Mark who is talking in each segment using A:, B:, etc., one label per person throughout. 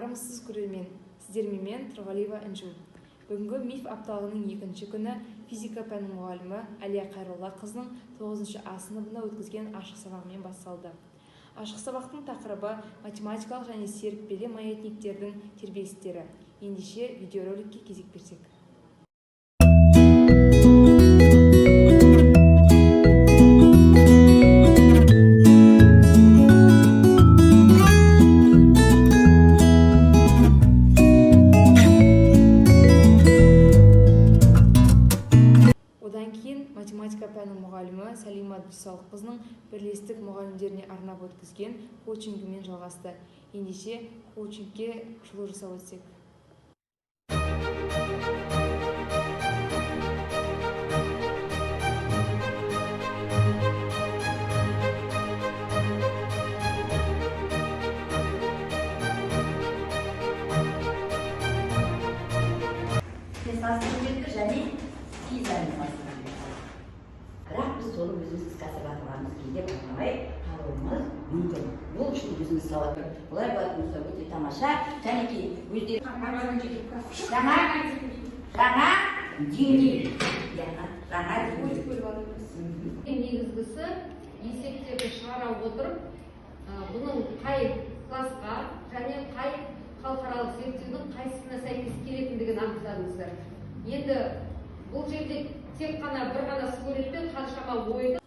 A: армысыз көрермен, сіздермен мен Тұрғалиева Інжу. Бүгінгі миф апталығының екінші күні физика пәнінің мұғалімі Әлия Қайроллақызының 9-шы А сыныбында өткізген ашық сабағымен басталды. Ашық сабақтың тақырыбы математикалық және серіппелі маятниктердің тербелістері. Ендеше видеороликке кезек берсек. Одан кейін математика пәнінің мұғалімі Сәлима Дүйсалықызының бірлестік мұғалімдеріне арнап өткізген коучингімен жалғасты. Ендеше коучингке шолу жасап өтсек.
B: және физиканы бастырады. Бірақ біз соны өзіміз іске асыратыламыз кейде байқамай қалуымыз мүмкін. Бұл үшін өзіміз сауатты. Бұлай болатын болса өте тамаша. Және ки өздері жаңа деңгей. Жаңа деңгей.
C: Негізгісі есептерді шығара отырып, бұның қай классқа және қай халықаралық зерттеудің қайсысына сәйкес келетіндігін анықтадыңыздар. Енді бұл жерде тек қана бір ғана суретті қаншама ойды.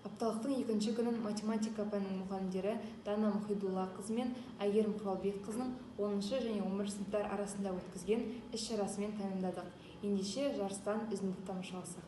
A: Апталықтың екінші күнін математика пәнінің мұғалімдері Дана Мұхидуллақызы мен Әйгерім Құралбекқызының 10-шы және 11-шы сыныптар арасында өткізген іс-шарасымен тәмамдадық. Ендеше жарыстан үзінді тамашаласақ.